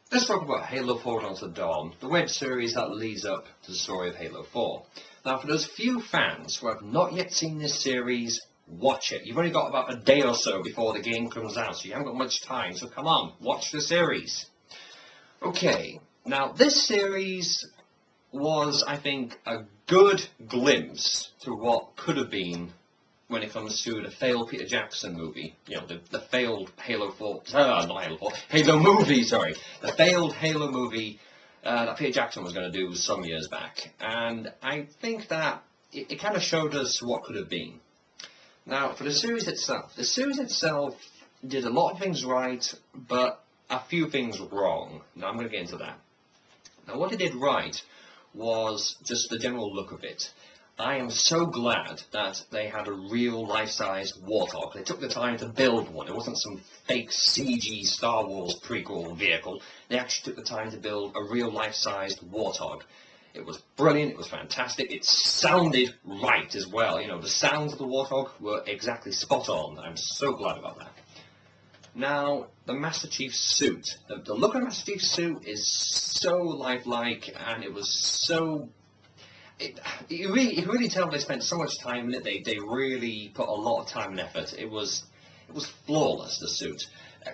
Let's talk about Halo 4 Until Dawn, the web series that leads up to the story of Halo 4. Now, for those few fans who have not yet seen this series, watch it. You've only got about a day or so before the game comes out, so you haven't got much time, so come on, watch the series. Okay, now this series was, I think, a good glimpse to what could have been when it comes to the failed Peter Jackson movie. You know, the failed Halo 4, not Halo 4, Halo movie, sorry. The failed Halo movie that Peter Jackson was going to do some years back. And I think that it kind of showed us what could have been. Now, for the series itself did a lot of things right, but a few things wrong. Now, I'm going to get into that. Now, what it did right was just the general look of it. I am so glad that they had a real life-size Warthog. They took the time to build one. It wasn't some fake CG Star Wars prequel vehicle. They actually took the time to build a real life-sized Warthog. It was brilliant, it was fantastic, it sounded right as well. You know, the sounds of the Warthog were exactly spot on. I'm so glad about that. Now, the Master Chief's suit. The look of Master Chief's suit is so lifelike, and it was so... You really tell they spent so much time in it. They really put a lot of time and effort. It was flawless, the suit.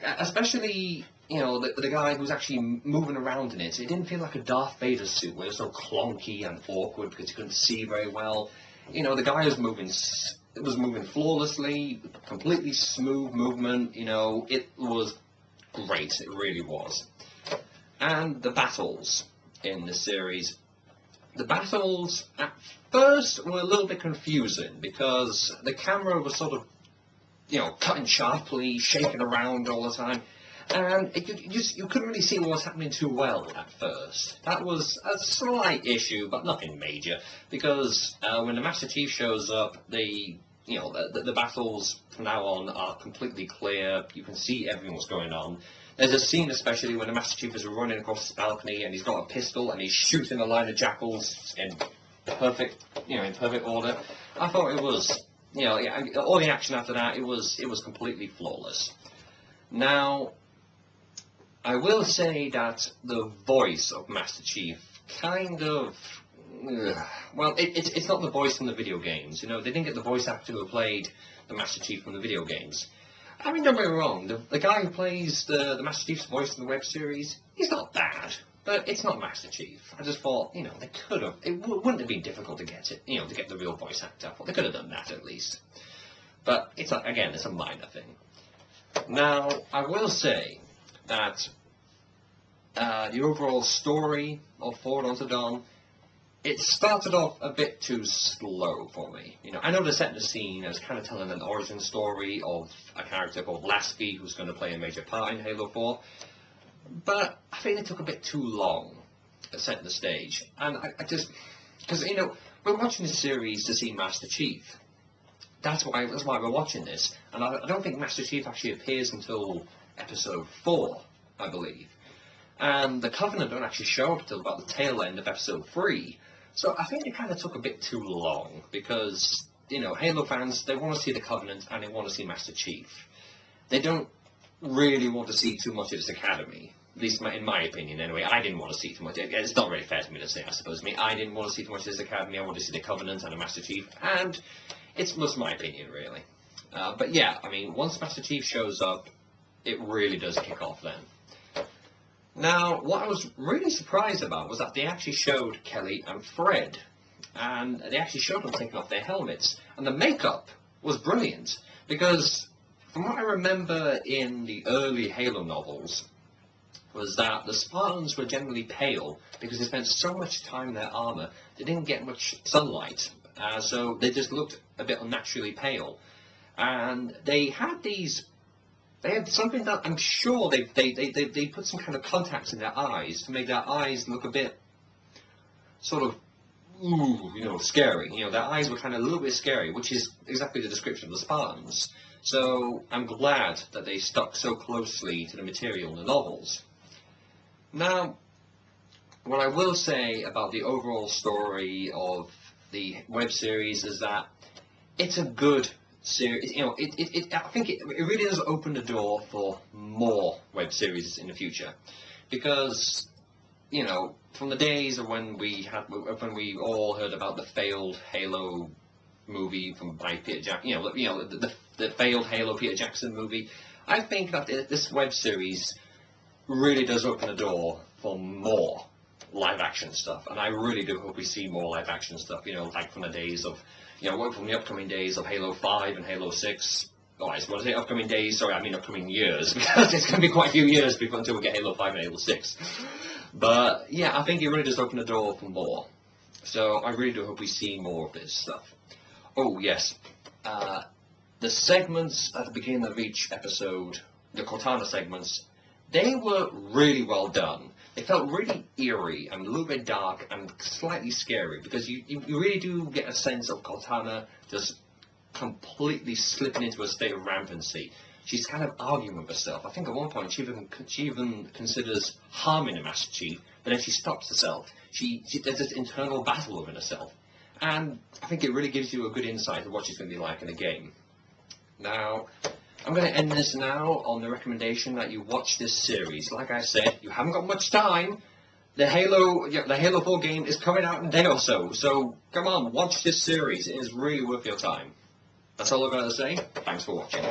Especially, you know, the guy who's actually moving around in it. It didn't feel like a Darth Vader suit where it was so clunky and awkward because you couldn't see very well. You know, the guy was moving flawlessly, completely smooth movement. You know, it was great. It really was. And the battles in the series. The battles at first were a little bit confusing because the camera was sort of, you know, cutting sharply, shaking around all the time, and you couldn't really see what was happening too well at first. That was a slight issue, but nothing major, because when the Master Chief shows up, the battles from now on are completely clear. You can see everything that's going on. There's a scene especially when the Master Chief is running across this balcony and he's got a pistol and he's shooting a line of jackals in perfect order. I thought it was, you know, all the action after that, it was completely flawless. Now, I will say that the voice of Master Chief kind of, well, it's not the voice from the video games. You know, they didn't get the voice actor who played the Master Chief from the video games. I mean, don't get me wrong, the guy who plays the Master Chief's voice in the web series, he's not bad, but it's not Master Chief. I just thought, you know, they could have, it wouldn't have been difficult to get it, you know, to get the real voice actor. I thought they could have done that at least. But, it's a minor thing. Now, I will say that the overall story of Forward Unto Dawn, it started off a bit too slow for me. You know, I know they're setting the scene as kind of telling an origin story of a character called Lasky who's going to play a major part in Halo 4, but I think it took a bit too long at setting the stage. And I just, because, you know, we're watching this series to see Master Chief. That's why we're watching this. And I don't think Master Chief actually appears until episode 4, I believe. And the Covenant don't actually show up until about the tail end of episode 3. So I think it kind of took a bit too long because, you know, Halo fans, they want to see the Covenant and they want to see Master Chief. They don't really want to see too much of this Academy. At least in my opinion, anyway. I didn't want to see too much. It's not really fair to me to say, I suppose. I didn't want to see too much of this Academy. I wanted to see the Covenant and the Master Chief. And it's just my opinion, really. But yeah, I mean, once Master Chief shows up, it really does kick off then. Now, what I was really surprised about was that they actually showed Kelly and Fred, and they actually showed them taking off their helmets, and the makeup was brilliant, because from what I remember in the early Halo novels, was that the Spartans were generally pale, because they spent so much time in their armor, they didn't get much sunlight, so they just looked a bit unnaturally pale, and they had something that I'm sure they put some kind of contacts in their eyes to make their eyes look a bit sort of, you know, scary. You know, their eyes were kind of a little bit scary, which is exactly the description of the Spartans. So I'm glad that they stuck so closely to the material in the novels. Now, what I will say about the overall story of the web series is that it's a good series. You know, I think it really does open the door for more web series in the future, because, you know, from the days of when we all heard about the failed Halo movie by Peter Jackson, the failed Halo Peter Jackson movie, I think that this web series really does open the door for more live action stuff, and I really do hope we see more live action stuff, like from the days of, from the upcoming days of Halo 5 and Halo 6. Oh, I was going to say upcoming days, sorry, I mean upcoming years, because it's going to be quite a few years until we get Halo 5 and Halo 6. But, yeah, I think it really does open the door for more. So, I really do hope we see more of this stuff. Oh, yes. The segments at the beginning of each episode, the Cortana segments, they were really well done. They felt really eerie and a little bit dark and slightly scary, because you really do get a sense of Cortana just completely slipping into a state of rampancy. She's kind of arguing with herself. I think at one point she even considers harming the Master Chief, but then she stops herself. There's this internal battle within herself. And I think it really gives you a good insight of what she's going to be like in the game. Now, I'm going to end this now on the recommendation that you watch this series. Like I said, you haven't got much time. The Halo 4 game is coming out in a day or so. So, come on, watch this series. It is really worth your time. That's all I've got to say. Thanks for watching.